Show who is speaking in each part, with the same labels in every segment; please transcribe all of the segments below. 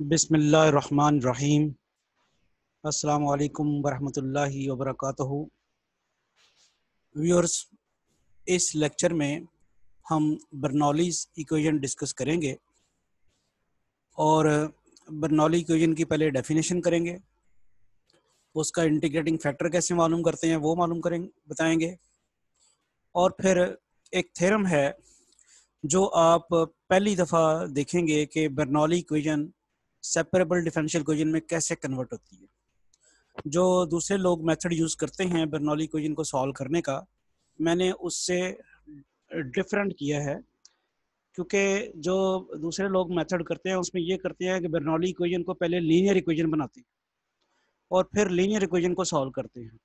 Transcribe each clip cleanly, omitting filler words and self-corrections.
Speaker 1: बिस्मिल्लाहिर्रहमानिर्रहीम। अस्सलामु अलैकुम वरहमतुल्लाहि वबरकातुहू। व्यूअर्स, इस लेक्चर में हम बर्नौलीज़ इक्वेशन डिस्कस करेंगे और बर्नौली इक्वेशन की पहले डेफिनेशन करेंगे, उसका इंटीग्रेटिंग फैक्टर कैसे मालूम करते हैं वो मालूम करेंगे, बताएंगे। और फिर एक थ्योरम है जो आप पहली दफ़ा देखेंगे कि Bernoulli equation separable differential equation में कैसे कन्वर्ट होती है। जो दूसरे लोग मेथड यूज़ करते हैं बर्नौली इक्वेशन को सॉल्व करने का, मैंने उससे डिफरेंट किया है, क्योंकि जो दूसरे लोग मेथड करते हैं उसमें ये करते हैं कि बर्नौली इक्वेशन को पहले लीनियर इक्वेशन बनाते हैं और फिर लीनियर इक्वेशन को सॉल्व करते हैं।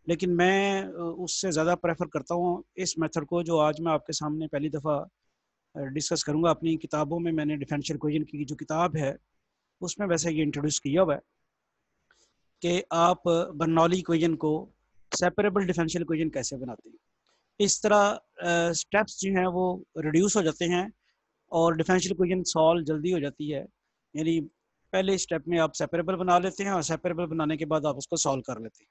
Speaker 1: लेकिन मैं उससे ज़्यादा प्रेफर करता हूँ इस मेथड को, जो आज मैं आपके सामने पहली दफ़ा डिस्कस करूँगा। अपनी किताबों में मैंने डिफरेंशियल इक्वेशन की जो किताब है उसमें वैसे ये इंट्रोड्यूस किया हुआ है कि आप बर्नौली इक्वेशन को सेपरेबल डिफरेंशियल इक्वेशन कैसे बनाते हैं। इस तरह स्टेप्स जो हैं वो रिड्यूस हो जाते हैं और डिफरेंशियल इक्वेशन सॉल्व जल्दी हो जाती है। यानी पहले स्टेप में आप सेपरेबल बना लेते हैं और सेपरेबल बनाने के बाद आप उसको सॉल्व कर लेते हैं।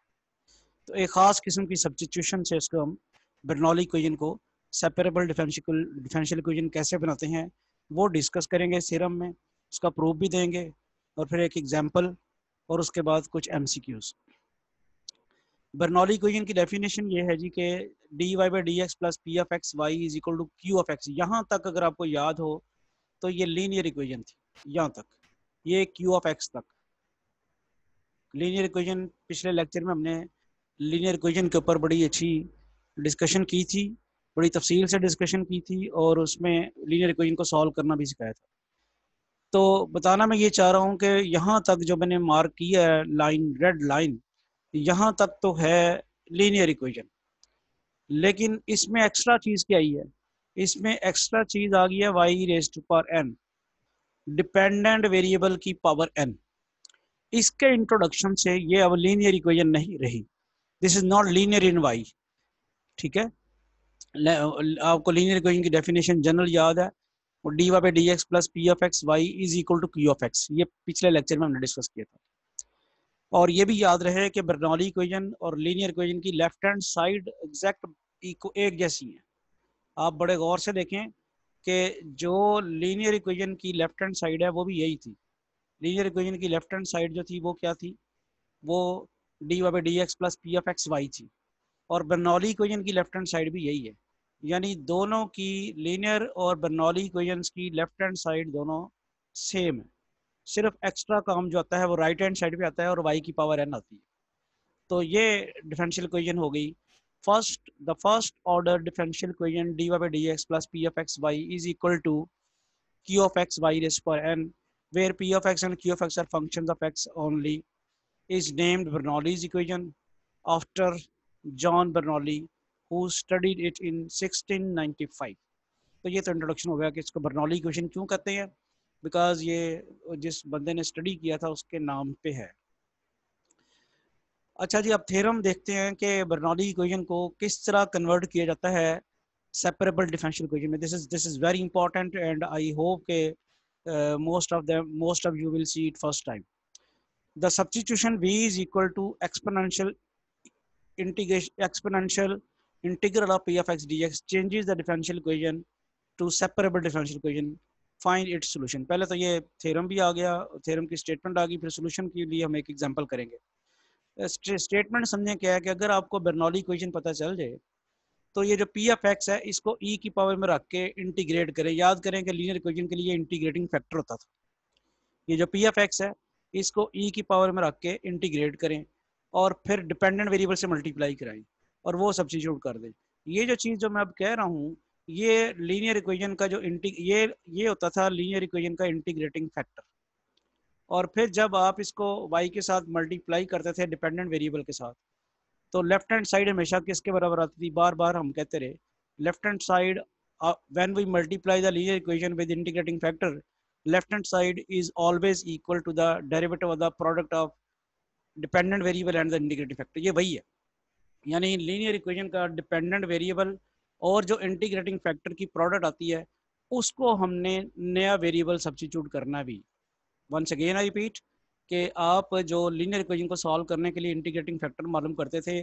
Speaker 1: तो एक ख़ास किस्म की सब्स्टिट्यूशन से इसको हम बर्नौली इक्वेशन को सेपरेबल डिफरेंशियल इक्वेशन कैसे बनाते हैं वो डिस्कस करेंगे थ्योरम में, उसका प्रूफ भी देंगे और फिर एक एग्जाम्पल और उसके बाद कुछ MCQs। बर्नौली इक्वेशन की डेफिनेशन ये है जी कि dy/dx plus p of x y is equal to q of x. यहाँ तक अगर आपको याद हो तो ये लीनियर इक्वेशन थी, यहाँ तक ये क्यू ऑफ एक्स तक लीनियर इक्वेशन। पिछले लेक्चर में हमने लीनियर इक्वेशन के ऊपर बड़ी अच्छी डिस्कशन की थी, बड़ी तफसील से डिस्कशन की थी और उसमें लीनियर इक्वेशन को सॉल्व करना भी सिखाया था। तो बताना मैं ये चाह रहा हूँ कि यहाँ तक जो मैंने मार्क किया है लाइन, रेड लाइन, यहाँ तक तो है लीनियर इक्वेशन। लेकिन इसमें एक्स्ट्रा चीज़ क्या आई है? इसमें एक्स्ट्रा चीज़ आ गई है y raised to power n, dependent variable की पावर n। इसके इंट्रोडक्शन से ये अब लीनियर इक्वेशन नहीं रही। This is not linear in y. ठीक है, आपको लीनियर इक्वेशन की डेफिनेशन जनरल याद है, और d y by d x plus p of x y is equal to q of x. ये पिछले लेक्चर में हमने डिस्कस किया था। और ये भी याद रहे कि बर्नौली इक्वेशन और लीनियर इक्वेशन की लेफ्ट हैंड साइड एग्जैक्ट एक जैसी है। आप बड़े गौर से देखें कि जो लीनियर इक्वेशन की लेफ्ट हैंड साइड है वो भी यही थी। लीनियर इक्वेशन की लेफ्ट हैंड साइड जो थी वो क्या थी? वो d y by d x plus p of x y थी। और बर्नौली इक्वेशन की लेफ्ट हैंड साइड भी यही है। यानी दोनों की, लीनियर और बर्नौली इक्वेशंस की लेफ्ट हैंड साइड दोनों सेम है। सिर्फ एक्स्ट्रा काम जो आता है वो राइट हैंड साइड पे आता है और वाई की पावर n आती है। तो ये डिफरेंशियल इक्वेशन हो गई the first order differential equation dy by dx plus p of x y is equal to q of x y raised to power n, where p of x and q of x are functions of x only, is named Bernoulli's equation after John Bernoulli, who studied it in 1695। तो ये तो introduction हो गया कि इसको Bernoulli equation क्यों कहते हैं, बिकॉज ये जिस बंदे ने स्टडी किया था उसके नाम पे है। अच्छा जी, अब थ्योरम देखते हैं कि बर्नौली इक्वेशन को किस तरह कन्वर्ट किया जाता है सेपरेबल डिफरेंशियल इक्वेशन में। This is very important and I hope के most of you will see it first time. The substitution v is equal to exponential integral of p of x dx changes the differential equation to separable differential equation, find its solution। पहले तो ये theorem भी आ गया, theorem की statement आ गई, फिर solution के लिए हम एक एग्जांपल करेंगे। स्टेटमेंट समझें क्या है कि अगर आपको बर्नौली इक्वेशन पता चल जाए तो ये जो पी ऑफ एक्स है इसको ई की पावर में रख के इंटीग्रेट करें। याद करें कि लीनियर इक्वेशन के लिए इंटीग्रेटिंग फैक्टर होता था। ये जो पी ऑफ एक्स है इसको ई की पावर में रख के इंटीग्रेट करें और फिर डिपेंडेंट वेरिएबल से मल्टीप्लाई कराएं और वो सब्स्टिट्यूट कर दें। ये जो चीज़ जो मैं अब कह रहा हूँ ये लीनियर इक्वेशन का जो ये होता था लीनियर इक्वेशन का इंटीग्रेटिंग फैक्टर। और फिर जब आप इसको y के साथ मल्टीप्लाई करते थे डिपेंडेंट वेरिएबल के साथ, तो लेफ्ट हैंड साइड हमेशा किसके बराबर आती थी? बार बार हम कहते रहे left hand side when we multiply the linear equation with integrating factor, left hand side is always equal to the derivative of the product of dependent variable and the integrating factor. ये वही है, यानी linear equation का dependent variable और जो integrating factor की product आती है उसको हमने नया वेरिएबल सब्स्टिट्यूट करना भी, वंस अगेन आई रिपीट कि आप जो लीनियर इक्वेशन को सॉल्व करने के लिए इंटीग्रेटिंग फैक्टर मालूम करते थे,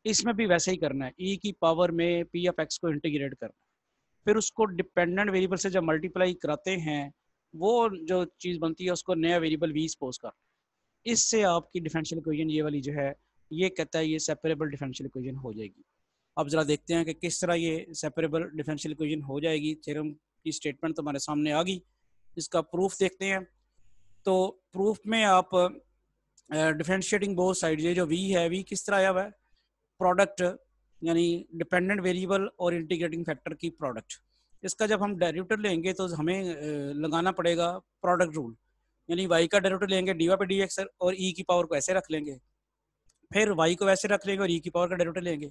Speaker 1: इसमें भी वैसे ही करना है। ई की पावर में पी ऑफ एक्स को इंटीग्रेट करना, फिर उसको डिपेंडेंट वेरिएबल से जब मल्टीप्लाई कराते हैं, वो जो चीज़ बनती है उसको नया वेरिएबल वी सपोज कर, इससे आपकी डिफरेंशियल इक्वेशन ये वाली जो है, ये कहता है ये सेपरेबल डिफरेंशियल इक्वेशन हो जाएगी। अब जरा देखते हैं कि किस तरह ये सेपरेबल डिफरेंशियल इक्वेशन हो जाएगी। थ्योरम की स्टेटमेंट तुम्हारे सामने आ गई, इसका प्रूफ देखते हैं। तो प्रूफ में आप डिफरेंशिएटिंग बोथ साइड, ये जो वी है, वी किस तरह आया हुआ है, प्रोडक्ट यानी डिपेंडेंट वेरिएबल और इंटीग्रेटिंग फैक्टर की प्रोडक्ट। इसका जब हम डेरिवेटिव लेंगे तो हमें लगाना पड़ेगा प्रोडक्ट रूल, यानी वाई का डेरिवेटिव लेंगे d y by d x और ई की पावर को ऐसे रख लेंगे, फिर वाई को वैसे रख लेंगे और ई की पावर का डेरिवेटिव लेंगे,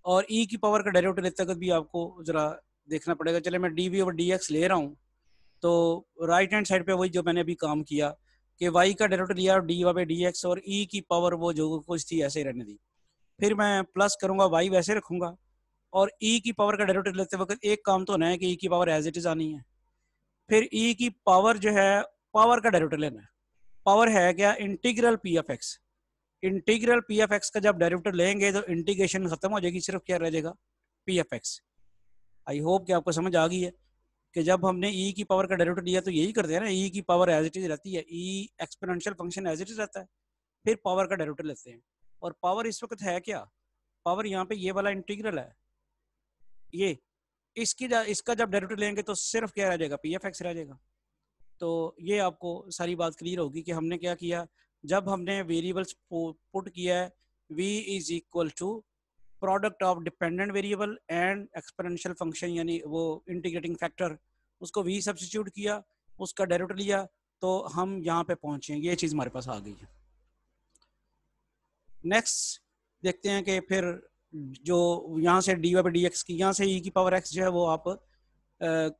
Speaker 1: और ई की पावर का डेरिवेटिव लेते वक्त भी आपको जरा देखना पड़ेगा। चले मैं d v over d x ले रहा हूँ, तो राइट हैंड साइड पे वही जो मैंने अभी काम किया कि वाई का डेरिवेटिव लिया d y by d x और ई की पावर वो जो कुछ थी ऐसे ही रहने दी, फिर मैं प्लस करूंगा वाई वैसे रखूंगा, और ई की पावर का डेरिवेटिव लेते वक्त एक काम तो होना है कि ई की पावर एज इट इज आनी है। फिर ई की पावर जो है, पावर का डेरिवेटिव लेना है। पावर है क्या, integral P of x. Integral P of x का जब डेरिवेटिव लेंगे तो इंटीग्रेशन खत्म हो जाएगी, सिर्फ क्या रह जाएगा, P of x. I hope कि आपको समझ आ गई है कि जब हमने ई की पावर का डेरिवेटिव लिया तो यही करते हैं ना, ई की पावर एज इट इज रहती है, e exponential function as it is रहता है, फिर पावर का डेरिवेटिव लेते हैं। और पावर इस वक्त है क्या, पावर यहाँ पे ये वाला इंटीग्रल है, ये इसका जब डेरिवेटिव लेंगे तो सिर्फ क्या रह जाएगा, पी एफ एक्स रह जाएगा। तो ये आपको सारी बात क्लियर होगी कि हमने क्या किया, जब हमने वेरिएबल्स पुट किया है v is equal to product of dependent variable and exponential function, यानी वो इंटीग्रेटिंग फैक्टर, उसको v सब्स्टिट्यूट किया, उसका डेरिवेटिव लिया, तो हम यहाँ पे पहुंचे, ये चीज़ हमारे पास आ गई है। नेक्स्ट देखते हैं कि फिर जो यहाँ से d y by d x की, यहाँ से ई की पावर एक्स जो है वो आप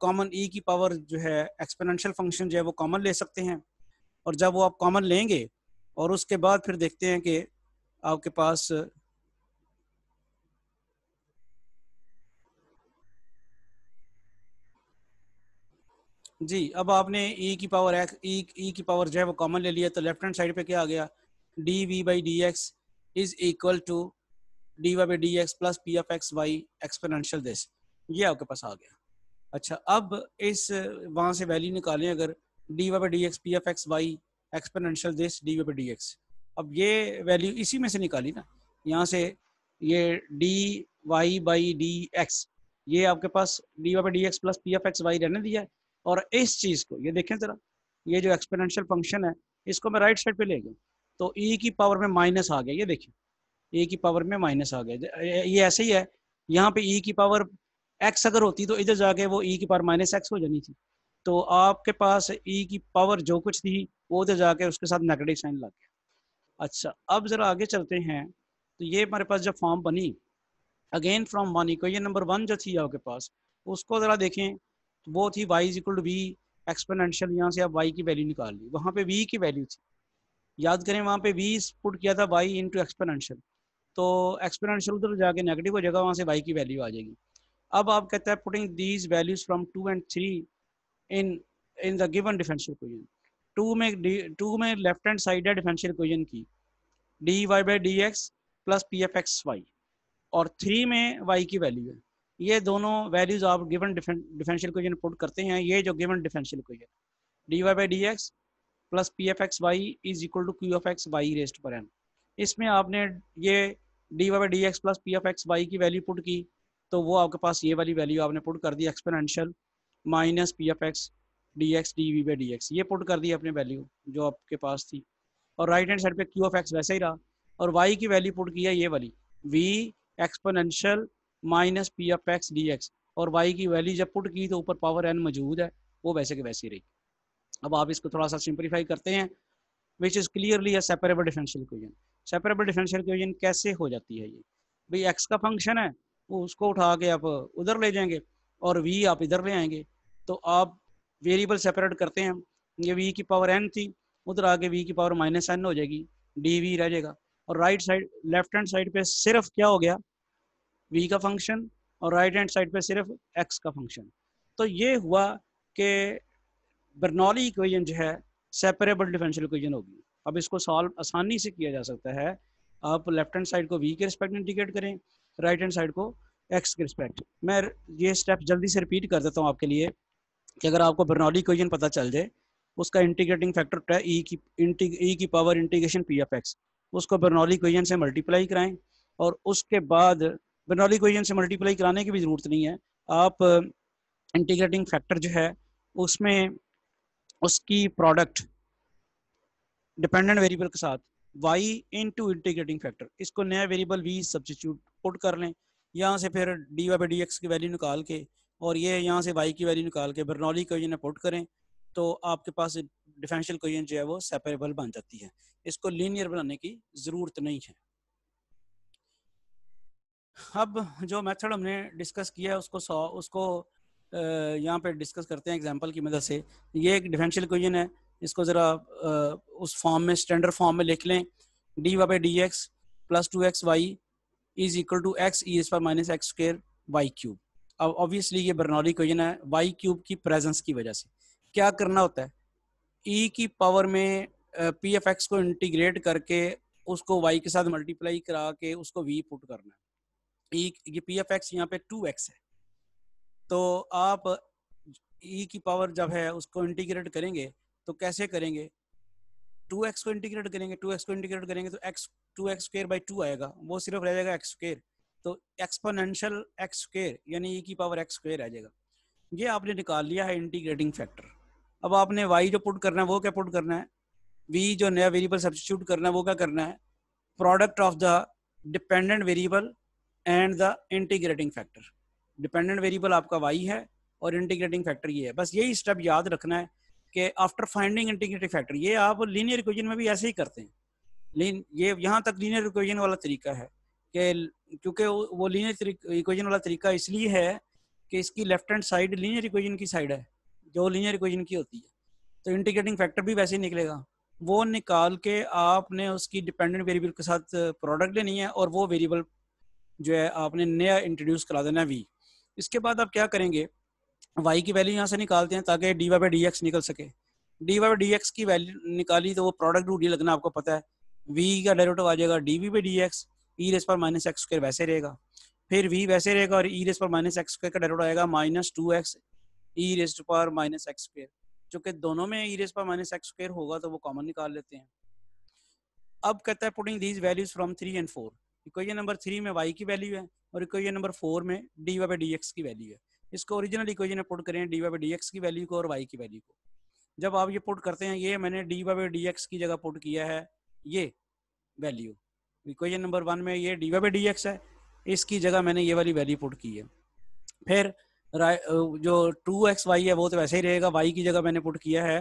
Speaker 1: कॉमन ई की पावर जो है एक्सपोनेंशियल फंक्शन जो है वो कॉमन ले सकते हैं, और जब वो आप कॉमन लेंगे और उसके बाद फिर देखते हैं कि आपके पास जी, अब आपने ई की पावर एक्स ई की पावर जो है वो कॉमन ले लिया, तो लेफ्ट हैंड साइड पे क्या आ गया, d v by d x is equal to d y by d x plus p of x y exponential this, ये आपके पास आ गया। अच्छा, अब इस वहाँ से वैल्यू निकालें, अगर d y by d x p of x y exponential this d y by d x, अब ये वैल्यू इसी में से निकाली ना, यहाँ से ये d y by d x, ये आपके पास d y by d x plus p of x y रहने दिया है, और इस चीज़ को ये देखें ज़रा, ये जो एक्सपोनेंशियल फंक्शन है इसको मैं राइट साइड पे ले गया, तो ई की पावर में माइनस आ गया, ये देखिए ए की पावर में माइनस आ गया, ये ऐसे ही है। यहाँ पे ई की पावर एक्स अगर होती तो इधर जाके वो ई की पावर माइनस एक्स हो जानी थी, तो आपके पास ई की पावर जो कुछ थी वो उधर जाके उसके साथ नेगेटिव साइन लग गया। अच्छा, अब जरा आगे चलते हैं, तो ये हमारे पास जब फॉर्म बनी again from one, equation number one जो थी आपके पास, उसको जरा देखें, तो वो थी y is equal to v exponential, यहाँ से आप वाई की वैल्यू निकाल ली, वहाँ पे वी की वैल्यू थी, याद करें वहाँ पे वी पुट किया था वाई इंटू एक्सपोनेंशियल, तो एक्सपोनेंशियल उधर जाके नेगेटिव हो जाएगा, वहाँ से वाई की वैल्यू आ जाएगी। अब आप कहते हैं putting these values from 2 and 3 in in the given differential equation, two में लेफ्ट हैंड साइड है डिफरेंशियल इक्वेशन की, d y by d x plus p f x y, और 3 में वाई की वैल्यू है। ये दोनों वैल्यूज आप गिवन डिफरेंशियल इक्वेशन पुट करते हैं, ये जो given differential equation d y by d x plus p f x y is equal to q f x y raised पर एन, इसमें आपने ये d y by d x plus p f x y की value put की, तो वो आपके पास ये वाली वैल्यू आपने पुट कर दी exponential minus p f x d x d v by d x, ये पुट कर दी अपने वैल्यू जो आपके पास थी, और राइट हैंड साइड पे क्यू एफ एक्स वैसे ही रहा, और वाई की वैल्यू पुट किया ये वाली v exponential minus p f x d x, और वाई की वैल्यू जब पुट की तो ऊपर पावर एन मौजूद है, वो वैसे के वैसे ही रही। अब आप इसको थोड़ा सा सिंप्लीफाई करते हैं, which is clearly a separable differential equation. Separable differential equation कैसे हो जाती है, ये भाई एक्स का फंक्शन है, वो उसको उठा के आप उधर ले जाएंगे और वी आप इधर ले आएंगे, तो आप वेरिएबल सेपरेट करते हैं, ये वी की पावर एन थी, उधर आके वी की पावर माइनस एन हो जाएगी, डी वी रह जाएगा, और right side left hand side पे सिर्फ क्या हो गया, वी का फंक्शन, और राइट हैंड साइड पे सिर्फ एक्स का फंक्शन। तो ये हुआ कि बर्नौली इक्वेशन जो है सेपरेबल डिफरेंशियल इक्वेशन होगी। अब इसको सॉल्व आसानी से किया जा सकता है। आप लेफ्ट हैंड साइड को v के रिस्पेक्ट में इंटीग्रेट करें, राइट हैंड साइड को x के रिस्पेक्ट। मैं ये स्टेप जल्दी से रिपीट कर देता हूँ आपके लिए कि अगर आपको बर्नौली इक्वेशन पता चल जाए, उसका इंटीग्रेटिंग फैक्टर होता है e की power integration p of x, उसको बर्नौली इक्वेशन से मल्टीप्लाई कराएं। और उसके बाद बर्नौली इक्वेशन से मल्टीप्लाई कराने की भी ज़रूरत नहीं है, आप इंटीग्रेटिंग फैक्टर जो है उसमें उसकी प्रोडक्ट डिपेंडेंट वेरिएबल के साथ y इनटू इंटीग्रेटिंग फैक्टर, इसको नया वेरिएबल v सब्स्टिट्यूट पुट कर लें। यहाँ से फिर dy बाई डी एक्स की वैल्यू निकाल के और ये यहाँ से y की वैल्यू निकाल के बर्नौली इक्वेशन में पुट करें, तो आपके पास डिफरेंशियल इक्वेशन जो है वो सेपरेबल बन जाती है। इसको लीनियर बनाने की ज़रूरत नहीं है। अब जो मेथड हमने डिस्कस किया है उसको यहाँ पे डिस्कस करते हैं एग्जांपल की मदद से। ये एक डिफरेंशियल इक्वेशन है, इसको ज़रा उस फॉर्म में, स्टैंडर्ड फॉर्म में लिख लें। D y by d x plus 2xy is equal to x e पर minus x square y cube. अब ऑब्वियसली ये बर्नौली इक्वेशन है वाई क्यूब की प्रेजेंस की वजह से। क्या करना होता है, e की पावर में पी एफ एक्स को इंटीग्रेट करके उसको y के साथ मल्टीप्लाई करा के उसको v पुट करना है। ये पी एफ एक्स यहाँ पे 2x है, तो आप e की पावर जब है उसको इंटीग्रेट करेंगे तो कैसे करेंगे, 2x को इंटीग्रेट करेंगे, 2x को इंटीग्रेट करेंगे तो x 2x स्क्वायर बाई 2 आएगा, वो सिर्फ रह जाएगा x स्क्वायर, तो एक्सपोनेंशियल x स्क्वायर यानी e की पावर x स्क्वायर आ जाएगा। ये आपने निकाल लिया है इंटीग्रेटिंग फैक्टर। अब आपने y जो पुट करना है वो क्या पुट करना है, v जो नया वेरिएबल सब्स्टिट्यूट करना है वो क्या करना है, product of the dependent variable and the integrating factor. Dependent variable आपका y है और इंटीग्रेटिंग फैक्टर ये है। बस यही स्टेप याद रखना है कि आफ्टर फाइंडिंग इंटीग्रेटिंग फैक्टर, ये आप लीनियर इक्वेशन में भी ऐसे ही करते हैं। लेकिन ये यहाँ तक लीनियर इक्वेशन वाला तरीका है कि क्योंकि वो लीनियर इक्वेशन वाला तरीका इसलिए है कि इसकी left hand side linear equation की साइड है जो लीनियर इक्वेशन की होती है, तो इंटीग्रेटिंग फैक्टर भी वैसे ही निकलेगा। वो निकाल के आपने उसकी डिपेंडेंट वेरिएबल के साथ प्रोडक्ट लेनी है और वो वेरिएबल जो है आपने नया इंट्रोड्यूस करा देना है v। इसके बाद आप क्या करेंगे, y की वैल्यू यहाँ से निकालते हैं ताकि dy बाई डी एक्स निकल सके। dy बाई डी एक्स की वैल्यू निकाली तो वो प्रोडक्ट रूट लगना आपको पता है, v का डेरिवेटिव आ जाएगा dv by d x e raise पर माइनस एक्स स्क्वायर वैसे रहेगा, फिर v वैसे रहेगा और ई रेस पर माइनस एक्स स्क्वायर का डेरिवेटिव आएगा माइनस 2x ई रेस पर माइनस एक्स स्क्वायर। चूंकि दोनों में ई रेस पर माइनस एक्स स्क्वायर होगा तो वो कॉमन निकाल लेते हैं। अब कहता है putting these values from 3 and 4। Equation number 3 में y की वैल्यू है और इक्वेशन नंबर 4 में dy बाई डी एक्स की वैल्यू है। इसको ओरिजिनल इक्वेशन में पुट करें dy बाई डी एक्स की वैल्यू को और y की वैल्यू को। जब आप ये पुट करते हैं, ये मैंने dy बाई डी एक्स की जगह पुट किया है ये वैल्यू, इक्वेशन नंबर 1 में ये dy बाई डी एक्स है, इसकी जगह मैंने ये वाली वैल्यू पुट की है। फिर जो 2xy है वो तो वैसे ही रहेगा, y की जगह मैंने पुट किया है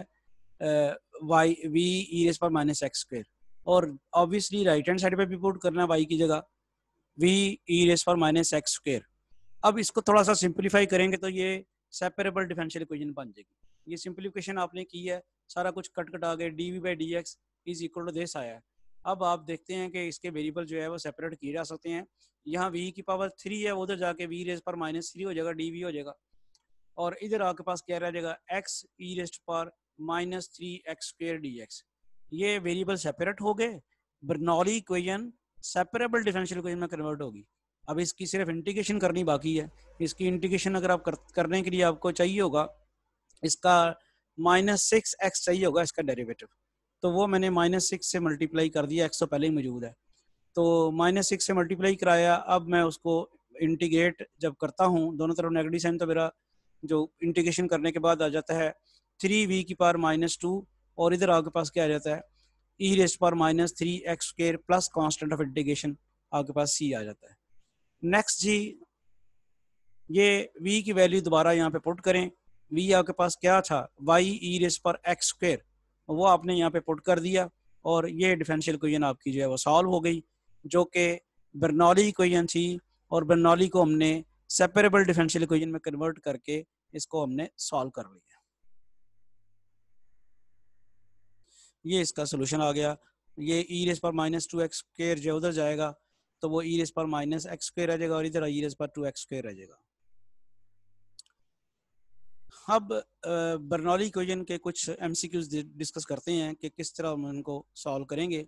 Speaker 1: y v ई रेस पर माइनस एक्स स्क्वायर, और ऑब्वियसली राइट हैंड साइड पे भी पुट करना है y की जगह v ई रेस पर माइनस एक्स स्क्वायर। अब इसको थोड़ा सा सिंप्लीफाई करेंगे तो ये सेपरेबल डिफरेंशियल इक्वेशन बन जाएगी। ये सिंप्लीफिकेशन आपने की है, सारा कुछ कट कटा के d v by d x is equal to this आया है। अब आप देखते हैं कि इसके वेरिएबल जो है वो सेपरेट किए जा सकते हैं। यहाँ v की पावर 3 है, उधर जाके v रेस पर माइनस 3 हो जाएगा, डी वी हो जाएगा, और इधर आपके पास क्या रह जाएगा x ई रेस्ट पर minus 3x square D x. ये वेरिएबल सेपरेट हो गए, Bernoulli equation separable differential equation में कन्वर्ट होगी। अब इसकी सिर्फ इंटीग्रेशन करनी बाकी है। इसकी इंटीग्रेशन अगर आप करने के लिए आपको चाहिए होगा इसका माइनस 6x चाहिए होगा इसका डेरिवेटिव, तो वो मैंने माइनस 6 से मल्टीप्लाई कर दिया, x तो पहले ही मौजूद है, तो माइनस 6 से मल्टीप्लाई कराया। अब मैं उसको इंटीग्रेट जब करता हूँ, दोनों तरफ नेगेटिव साइन, तो मेरा जो इंटीग्रेशन करने के बाद आ जाता है 3v की पावर माइनस 2, और इधर आपके पास क्या आ जाता है ई रेस्ट पर minus 3x square plus constant of integration आपके पास c आ जाता है। नेक्स्ट जी, ये v की वैल्यू दोबारा यहाँ पे पुट करें। v आपके पास क्या था, y ई रेस्ट पर x स्क्वायर, वो आपने यहाँ पे पुट कर दिया और ये डिफरेंशियल इक्वेशन आपकी जो है वो सॉल्व हो गई, जो कि बर्नौली इक्वेशन थी, और बर्नौली को हमने सेपरेबल डिफरेंशियल इक्वेशन में कन्वर्ट करके इसको हमने सॉल्व कर लिया। ये इसका सोल्यूशन आ गया। ये ई रेस पर माइनस 2x स्क्वायर जो उधर जाएगा तो वो ई रेस पर माइनस एक्स स्क्वायर आ जाएगा, और इधर ई रेस पर 2x स्क्वायर आ जाएगा। अब बर्नौली इक्वेशन के कुछ एमसीक्यूज डिस्कस करते हैं कि किस तरह हम उनको सॉल्व करेंगे।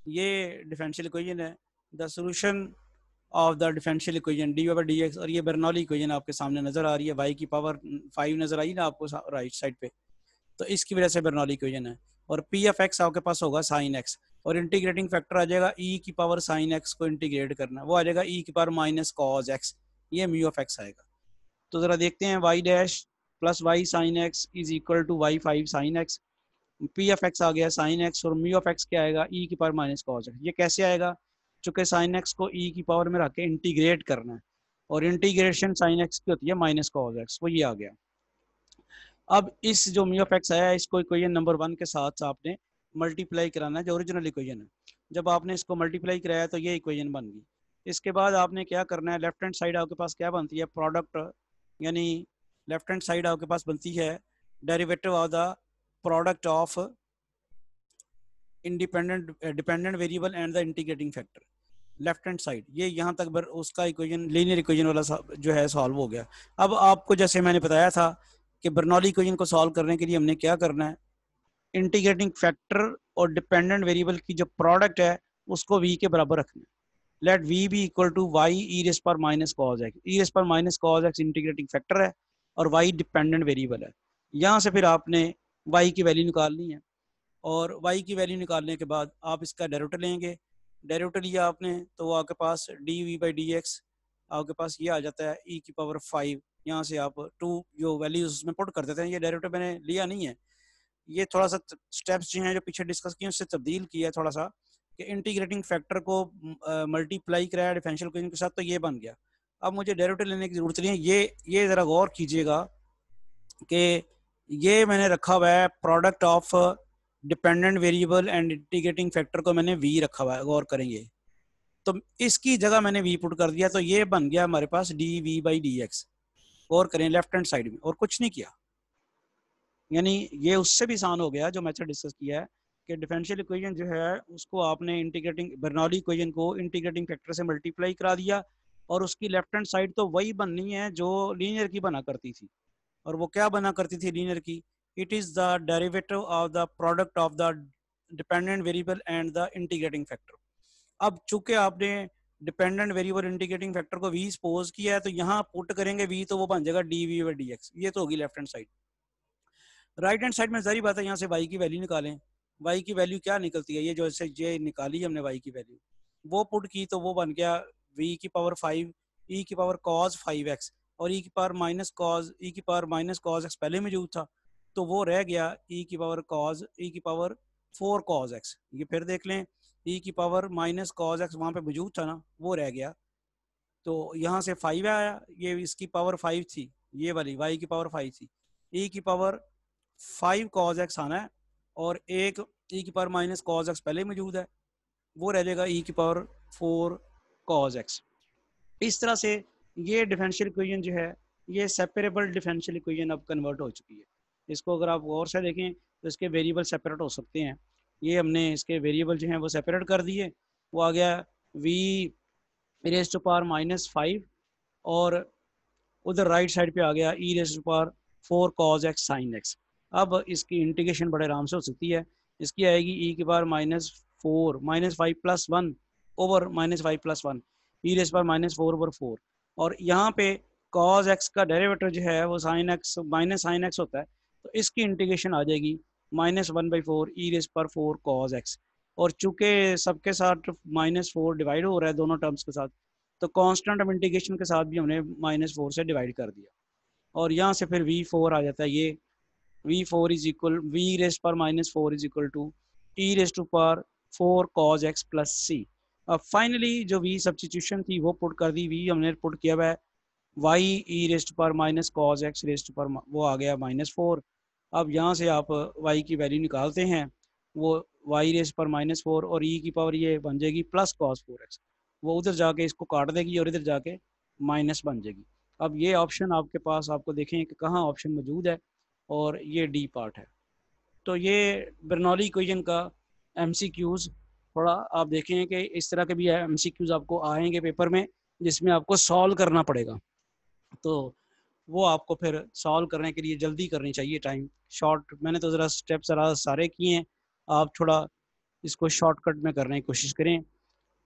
Speaker 1: ये डिफरेंशियल इक्वेशन है, the solution of the differential equation D by d x, और ये बर्नौली इक्वेशन आपके सामने नजर आ रही है, वाई की पावर 5 नजर आई ना आपको राइट साइड पे, तो इसकी वजह से बर्नौली इक्वेशन है। और पी एफ एक्स आपके पास होगा साइन एक्स, और इंटीग्रेटिंग फैक्टर आ जाएगा ई की पावर साइन एक्स को इंटीग्रेट करना, वो आ जाएगा ई की पावर माइनस कॉज एक्स, ये म्यू ऑफ एक्स आएगा। तो जरा देखते हैं, y dash plus y sine x is equal to y 5 sine x, p f x आ गया साइन एक्स, और म्यू ऑफ एक्स क्या आएगा, ई की पावर माइनस कॉज एक्स। ये कैसे आएगा, चूंकि साइन एक्स को ई की पावर में रख के इंटीग्रेट करना है, और इंटीग्रेशन साइन एक्स की होती है माइनस कॉज एक्स, वो ये आ गया। अब इस जो म्यू ऑफ एक्स आया है, इसको इक्वेशन नंबर 1 के साथ आपने मल्टीप्लाई कराना है, जो ओरिजिनल इक्वेशन है। जब आपने इसको मल्टीप्लाई कराया तो ये इक्वेशन बन गई। इसके बाद आपने क्या करना है, लेफ्ट हैंड साइड आपके पास क्या बनती है, प्रोडक्ट, यानी लेफ्ट हैंड साइड आपके पास बनती है derivative of the product of independent dependent variable and the integrating factor. Left hand side ये यहाँ तक उसका इक्वेशन लीनियर इक्वेशन वाला जो है सॉल्व हो गया। अब आपको जैसे मैंने बताया था कि बर्नौली इक्वेशन को सॉल्व करने के लिए हमने क्या करना है, इंटीग्रेटिंग फैक्टर और डिपेंडेंट वेरिएबल की जो प्रोडक्ट है उसको v के बराबर रखना है। Let v be equal to y e raise पर minus cos x, e raise पर minus cos x integrating factor है और y डिपेंडेंट वेरिएबल है। यहाँ से फिर आपने y की वैल्यू निकालनी है, और y की वैल्यू निकालने के बाद आप इसका डेरिवेटिव लेंगे। डेरिवेटिव लिया आपने तो वो आपके पास d v by d x आपके पास ये आ जाता है e की पावर 5। यहाँ से आप 2 जो वैल्यूज उसमें पुट कर देते हैं, ये डेरिवेटिव मैंने लिया नहीं है, ये थोड़ा सा स्टेप्स जो हैं जो पीछे डिस्कस किए उससे तब्दील किया है थोड़ा सा, कि इंटीग्रेटिंग फैक्टर को मल्टीप्लाई कराया डिफरेंशियल इक्वेशन के साथ, तो ये बन गया। अब मुझे डेरिवेटिव लेने की जरूरत नहीं है, ये जरा गौर कीजिएगा कि ये मैंने रखा हुआ है product of dependent variable and integrating factor को मैंने वी रखा हुआ है, गौर करेंगे। तो इसकी जगह मैंने वी पुट कर दिया, तो ये बन गया हमारे पास d v by d x. गौर करें लेफ्ट हैंड साइड में, और कुछ नहीं किया, यानी ये उससे भी आसान हो गया जो मैथड डिस्कस किया है कि डिफरेंशियल इक्वेशन जो है उसको आपने इंटीग्रेटिंग बर्नौली इक्वेशन को इंटीग्रेटिंग फैक्टर से मल्टीप्लाई करा दिया, और उसकी लेफ्ट हैंड साइड तो वही बननी है जो लीनियर की बना करती थी। और वो क्या बना करती थी लीनियर की, it is the derivative of the product of the dependent variable and the integrating factor. अब चूंकि आपने डिपेंडेंट वेरिएबल इंटीग्रेटिंग फैक्टर को वी सपोज किया है, तो यहाँ पुट करेंगे वी, तो वो बन जाएगा d v by d x, ये तो होगी left hand side. Right hand side में सारी बात है, यहाँ से y की वैल्यू निकालें। y की वैल्यू क्या निकलती है, ये जो ये निकाली हमने y की वैल्यू, वो पुट की तो वो बन गया v की पावर 5 e की पावर cos 5x, और e की पावर माइनस cos x पहले मौजूद था, तो वो रह गया e की पावर 4 cos x। ये फिर देख लें, e की पावर माइनस cos x वहाँ पे मौजूद था ना, वो रह गया, तो यहाँ से 5 आया, ये इसकी पावर 5 थी, ये वाली y की पावर 5 थी, e की पावर 5 cos x आना है, और एक e की पावर माइनस cos x पहले मौजूद है, वो रह जाएगा e की पावर 4 cos x। इस तरह से ये डिफरेंशियल इक्वेशन जो है ये सेपरेबल डिफरेंशियल इक्वेशन अब कन्वर्ट हो चुकी है। इसको अगर आप गौर से देखें तो इसके वेरिएबल सेपरेट हो सकते हैं। ये हमने इसके वेरिएबल जो हैं वो सेपरेट कर दिए, वो आ गया v raise to power minus 5, और उधर राइट साइड पे आ गया e raise to power 4 cos x sin x। अब इसकी इंटीग्रेशन बड़े आराम से हो सकती है, इसकी आएगी ई की power minus 5 plus 1 over minus 5 plus 1, e raise power minus 4 over 4, और यहाँ पे cos x का डेरिवेटिव जो है वो sin x minus sine x होता है, तो इसकी इंटीग्रेशन आ जाएगी -1/4 ई रेज पर 4 cos x। और चूंकि सबके साथ -4 डिवाइड हो रहा है दोनों टर्म्स के साथ, तो कांस्टेंट ऑफ इंटीग्रेशन के साथ भी हमने -4 से डिवाइड कर दिया, और यहाँ से फिर v4 आ जाता है। ये v4 is equal v raise पर -4 is equal to e raise to power 4 cos x plus c। अब फाइनली जो v सब्स्टिट्यूशन थी वो पुट कर दी, v हमने पुट किया हुआ है y e raise to power minus cos x raise to power, वो आ गया -4। अब यहाँ से आप y की वैल्यू निकालते हैं, वो y रेज पर -4 और e की पावर ये बन जाएगी प्लस cos 4x, वो उधर जाके इसको काट देगी और इधर जाके माइनस बन जाएगी। अब ये ऑप्शन आपके पास, आपको देखें कि कहाँ ऑप्शन मौजूद है, और ये डी पार्ट है। तो ये बर्नौली इक्वेशन का एमसीक्यूज थोड़ा आप देखें कि इस तरह के भी एमसीक्यूज आपको आएंगे पेपर में जिसमें आपको सॉल्व करना पड़ेगा। तो वो आपको फिर सॉल्व करने के लिए जल्दी करनी चाहिए, टाइम शॉर्ट। मैंने तो ज़रा स्टेप ज़रा सारे किए हैं, आप थोड़ा इसको शॉर्टकट में करने की कोशिश करें।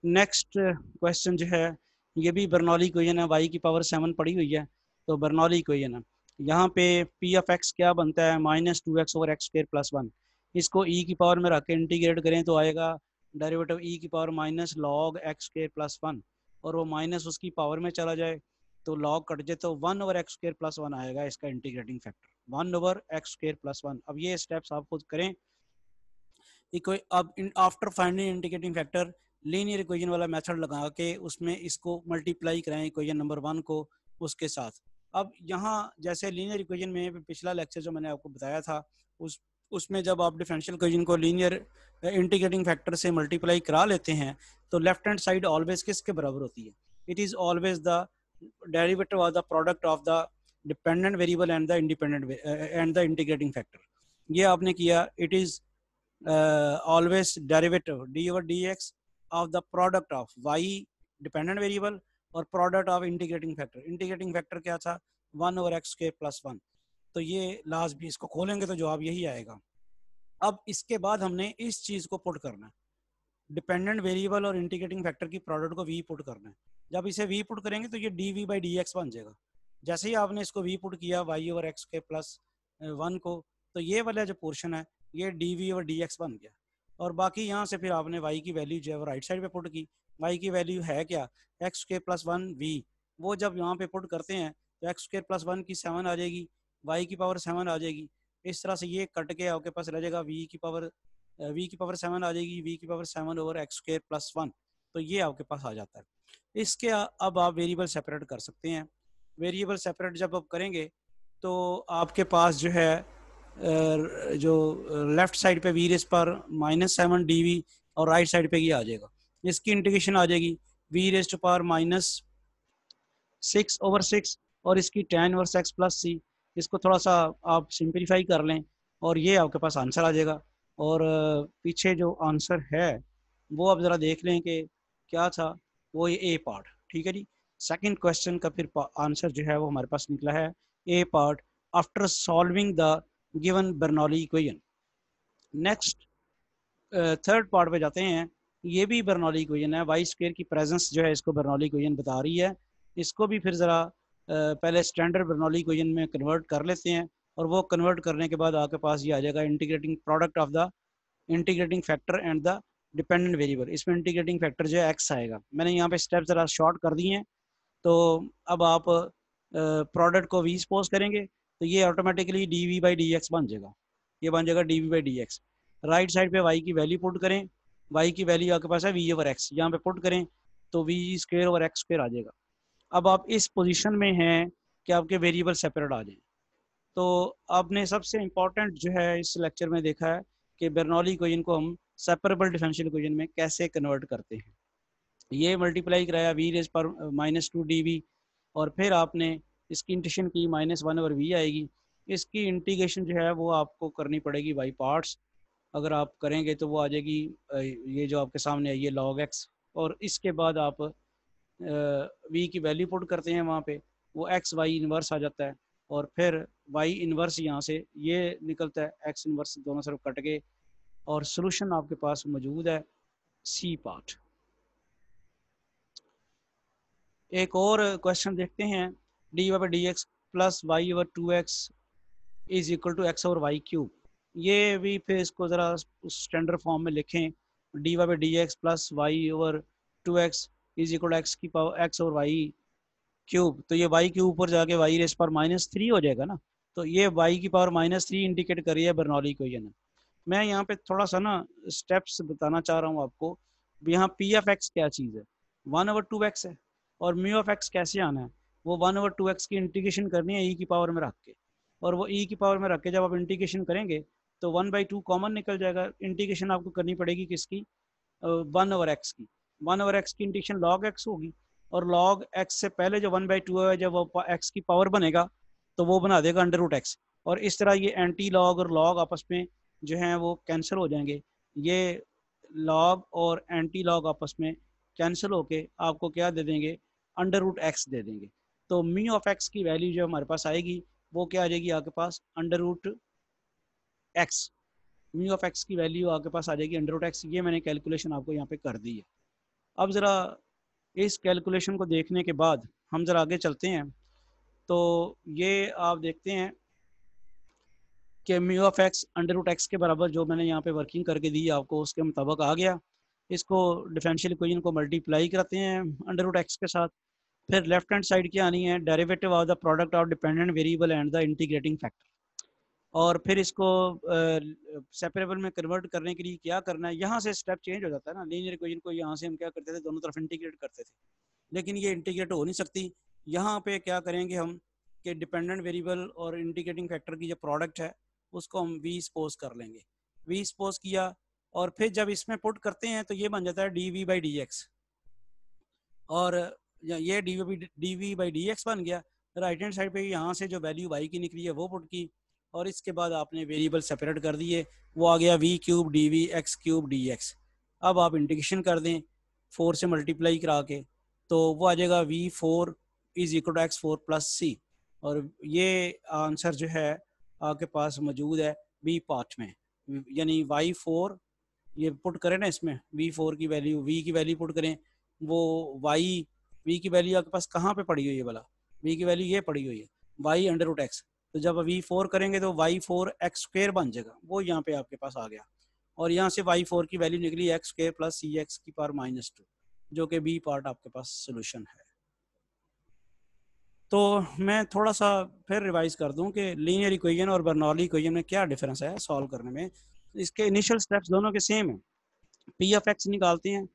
Speaker 1: नेक्स्ट क्वेश्चन जो है ये भी बर्नौली इक्वेशन है, वाई की पावर 7 पड़ी हुई है, तो बर्नौली इक्वेशन है। यहाँ पे पी ऑफ एक्स क्या बनता है, -2x over x square plus 1। इसको ई की पावर में रख के इंटीग्रेट करें तो आएगा डेरिवेटिव ई की power minus log x square plus 1, और वो माइनस उसकी पावर में चला जाए तो लॉग कट जाए तो 1 ओवर एक्स स्क्वायर प्लस 1 आएगा इसका integrating factor, 1 over x square plus 1। अब ये स्टेप्स आप खुद करें। अब after finding integrating factor linear equation वाला मेथड लगा के उसमें इसको मल्टीप्लाई कराएं इक्वेशन नंबर 1 को उसके साथ। अब यहाँ जैसे लीनियर इक्वेशन में पिछला लेक्चर जो मैंने आपको बताया था, उसमें जब आप डिफरेंशियल इक्वेशन को लीनियर इंटीग्रेटिंग फैक्टर से मल्टीप्लाई करा लेते हैं तो लेफ्ट हैंड साइड ऑलवेज किसके बराबर होती है, it is always the derivative of the product of the dependent variable and the independent and the integrating factor. ये आपने किया, it is always derivative d over dx of the product of y dependent variable और product of integrating factor। integrating factor क्या था, 1 over x square plus 1। तो ये last भी इसको खोलेंगे तो जवाब यही आएगा। अब इसके बाद हमने इस चीज को पुट करना है, डिपेंडेंट वेरिएबल और इंटीग्रेटिंग फैक्टर की प्रोडक्ट को v पुट करना है। जब इसे v पुट करेंगे तो ये dv by dx बन जाएगा। जैसे ही आपने इसको v पुट किया y over x के प्लस 1 को, तो ये वाला जो पोर्शन है ये dv और dx बन गया। और बाकी यहाँ से फिर आपने y की वैल्यू जो है वो राइट साइड पे पुट की। y की वैल्यू है क्या, x स्क्वायर प्लस 1 v। वो जब यहाँ पे पुट करते हैं तो x स्क्वायर प्लस 1 की 7 आ जाएगी, y की पावर 7 आ जाएगी। इस तरह से ये कट के आपके पास रह जाएगा v की पावर 7 आ जाएगी, v की power 7 over x square plus 1। तो ये आपके पास आ जाता है। इसके अब आप वेरिएबल सेपरेट कर सकते हैं। वेरिएबल सेपरेट जब आप करेंगे तो आपके पास जो है जो लेफ्ट साइड पे वी रेस पर -7 dv और राइट साइड पे ये आ जाएगा, इसकी इंटीग्रेशन आ जाएगी वी रेस्ट पर -6 ओवर 6 और इसकी tan over x plus c। इसको थोड़ा सा आप सिंप्लीफाई कर लें और ये आपके पास आंसर आ जाएगा। और पीछे जो आंसर है वो आप ज़रा देख लें कि क्या था, वो ये ए पार्ट। ठीक है जी, सेकंड क्वेश्चन का फिर आंसर जो है वो हमारे पास निकला है a part after solving the given Bernoulli equation. Next third part पे जाते हैं। ये भी बर्नौली इक्वेशन है, वाई स्क्वायर की प्रेजेंस जो है इसको बर्नौली इक्वेशन बता रही है। इसको भी फिर ज़रा पहले स्टैंडर्ड बर्नौली इक्वेशन में कन्वर्ट कर लेते हैं और वो कन्वर्ट करने के बाद आपके पास ये आ जाएगा integrating product of the integrating factor and the dependent variable. इसमें इंटीग्रेटिंग फैक्टर जो है एक्स आएगा। मैंने यहाँ पे स्टेप ज़रा शॉर्ट कर दिए हैं। तो अब आप प्रोडक्ट को वी सपोज करेंगे तो ये automatically d v by d x बन जाएगा, ये बन जाएगा d v by d x. Right side पे वाई की वैल्यू पुट करें, वाई की वैल्यू आपके पास है वी ओवर एक्स, यहाँ पे पुट करें तो v square over x square आ जाएगा। अब आप इस पोजीशन में हैं कि आपके वेरिएबल सेपरेट आ जाए। तो आपने सबसे इम्पोर्टेंट जो है इस लेक्चर में देखा है कि बर्नौली इक्वेशन को हम सेपरेबल डिफरेंशियल इक्वेशन में कैसे कन्वर्ट करते हैं। ये मल्टीप्लाई कराया वी रेज पर -2 dv और फिर आपने इसकी इंटीग्रेशन की -1 ओवर v आएगी। इसकी इंटीग्रेशन जो है वो आपको करनी पड़ेगी बाई पार्ट्स। अगर आप करेंगे तो वो आ जाएगी ये जो आपके सामने है ये log x, और इसके बाद आप v की वैल्यू पुट करते हैं वहाँ पे, वो x y इन्वर्स आ जाता है और फिर y इन्वर्स यहाँ से ये निकलता है, x इन्वर्स दोनों तरफ कट के, और सोल्यूशन आपके पास मौजूद है सी पार्ट। एक और क्वेश्चन देखते हैं, d y d x plus y over 2x is equal to x over y cube. ये भी फिर इसको ज़रा स्टैंडर्ड फॉर्म में लिखें, d y d x plus y over 2x is equal to x की power x over y cube. तो ये वाई के ऊपर जाके वाई रेस पर -3 हो जाएगा ना, तो ये वाई की पावर -3 इंडिकेट कर रही है बर्नौली इक्वेशन। मैं यहाँ पे थोड़ा सा ना स्टेप्स बताना चाह रहा हूँ आपको। यहाँ पी एफ एक्स क्या चीज़ है, 1 ओवर 2x है, और म्यू ऑफ एक्स कैसे आना है, वो 1 ओवर 2x की इंटीग्रेशन करनी है ई की पावर में रख के, और वो ई की पावर में रख के जब आप इंटीग्रेशन करेंगे तो 1/2 कॉमन निकल जाएगा। इंटीग्रेशन आपको करनी पड़ेगी किसकी, 1 ओवर एक्स की। 1 ओवर एक्स की इंटीग्रेशन लॉग एक्स होगी, और लॉग एक्स से पहले जो 1/2 है जब वो एक्स की पावर बनेगा तो वो बना देगा √x। और इस तरह ये एंटी लॉग और लॉग आपस में जो हैं वो कैंसिल हो जाएंगे। ये लॉग और एंटी लॉग आपस में कैंसिल होके आपको क्या दे देंगे, √x दे देंगे। तो म्यू ऑफ एक्स की वैल्यू जो हमारे पास आएगी वो क्या आ जाएगी आपके पास under root x. Mu of x की वैल्यू आपके पास आ जाएगी अंडर रूट एक्स। ये मैंने कैलकुलेशन आपको यहाँ पे कर दी है। अब ज़रा इस कैलकुलेशन को देखने के बाद हम ज़रा आगे चलते हैं। तो ये आप देखते हैं कि mu of x under root x के बराबर जो मैंने यहाँ पे वर्किंग करके दी आपको उसके मुताबिक आ गया। इसको डिफरेंशियल इक्वेशन को मल्टीप्लाई करते हैं अंडर रूट एक्स के साथ। फिर लेफ्ट हैंड साइड क्या आनी है, derivative of the product of dependent variable and the integrating factor. और फिर इसको सेपरेबल में कन्वर्ट करने के लिए क्या करना है, यहाँ से स्टेप चेंज हो जाता है ना। लीनियर इक्वेशन को यहाँ से हम क्या करते थे, दोनों तरफ इंटीग्रेट करते थे, लेकिन ये इंटीग्रेट हो नहीं सकती। यहाँ पे क्या करेंगे हम कि डिपेंडेंट वेरिएबल और इंटीग्रेटिंग फैक्टर की जो प्रोडक्ट है उसको हम वी सपोज कर लेंगे। वी सपोज किया और फिर जब इसमें पुट करते हैं तो ये बन जाता है d v by d x. और ये d v by d x बन गया। राइट हैंड साइड पे यहाँ से जो वैल्यू वाई की निकली है वो पुट की, और इसके बाद आपने वेरिएबल सेपरेट कर दिए, वो आ गया v cube d v x cube d x. अब आप इंटीग्रेशन कर दें 4 से मल्टीप्लाई करा के, तो वो आ जाएगा v four is equal to x four plus c. और ये आंसर जो है आपके पास मौजूद है बी पार्ट में, यानी वाई फोर ये पुट करें ना, इसमें वी फोर की वैल्यू वी की वैल्यू पुट करें, वो वाई वी की वैल्यू आपके पास कहाँ पे पड़ी हुई है भला, वी की वैल्यू ये पड़ी हुई है वाई अंडर रूट एक्स। तो जब वी फोर करेंगे तो वाई फोर एक्स स्क्वेयर बन जाएगा, वो यहाँ पे आपके पास आ गया। और यहाँ से वाई फोर की वैल्यू निकली एक्स स्क्वेयर प्लस सी एक्स की पावर माइनस टू, जो कि बी पार्ट आपके पास सोल्यूशन है। तो मैं थोड़ा सा फिर रिवाइज कर दूं कि लीनियर इक्वेशन और बर्नौली इक्वेशन में क्या डिफरेंस है सॉल्व करने में। इसके इनिशियल स्टेप्स दोनों के सेम है। पी ऑफ एक्स निकालते हैं,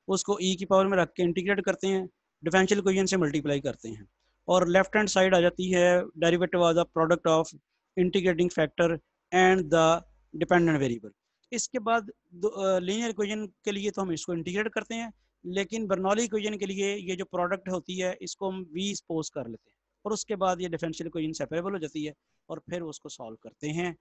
Speaker 1: उसको ई की पावर में रख के इंटीग्रेट करते हैं, डिफरेंशियल इक्वेशन से मल्टीप्लाई करते हैं, और लेफ्ट हैंड साइड आ जाती है derivative of the product of integrating factor and the dependent variable. इसके बाद लीनियर इक्वेशन के लिए तो हम इसको इंटीग्रेट करते हैं, लेकिन बर्नौली इक्वेशन के लिए ये जो प्रोडक्ट होती है इसको हम वी सपोज कर लेते हैं, और उसके बाद ये डिफरेंशियल इक्वेशन सेपरेबल हो जाती है और फिर उसको सॉल्व करते हैं।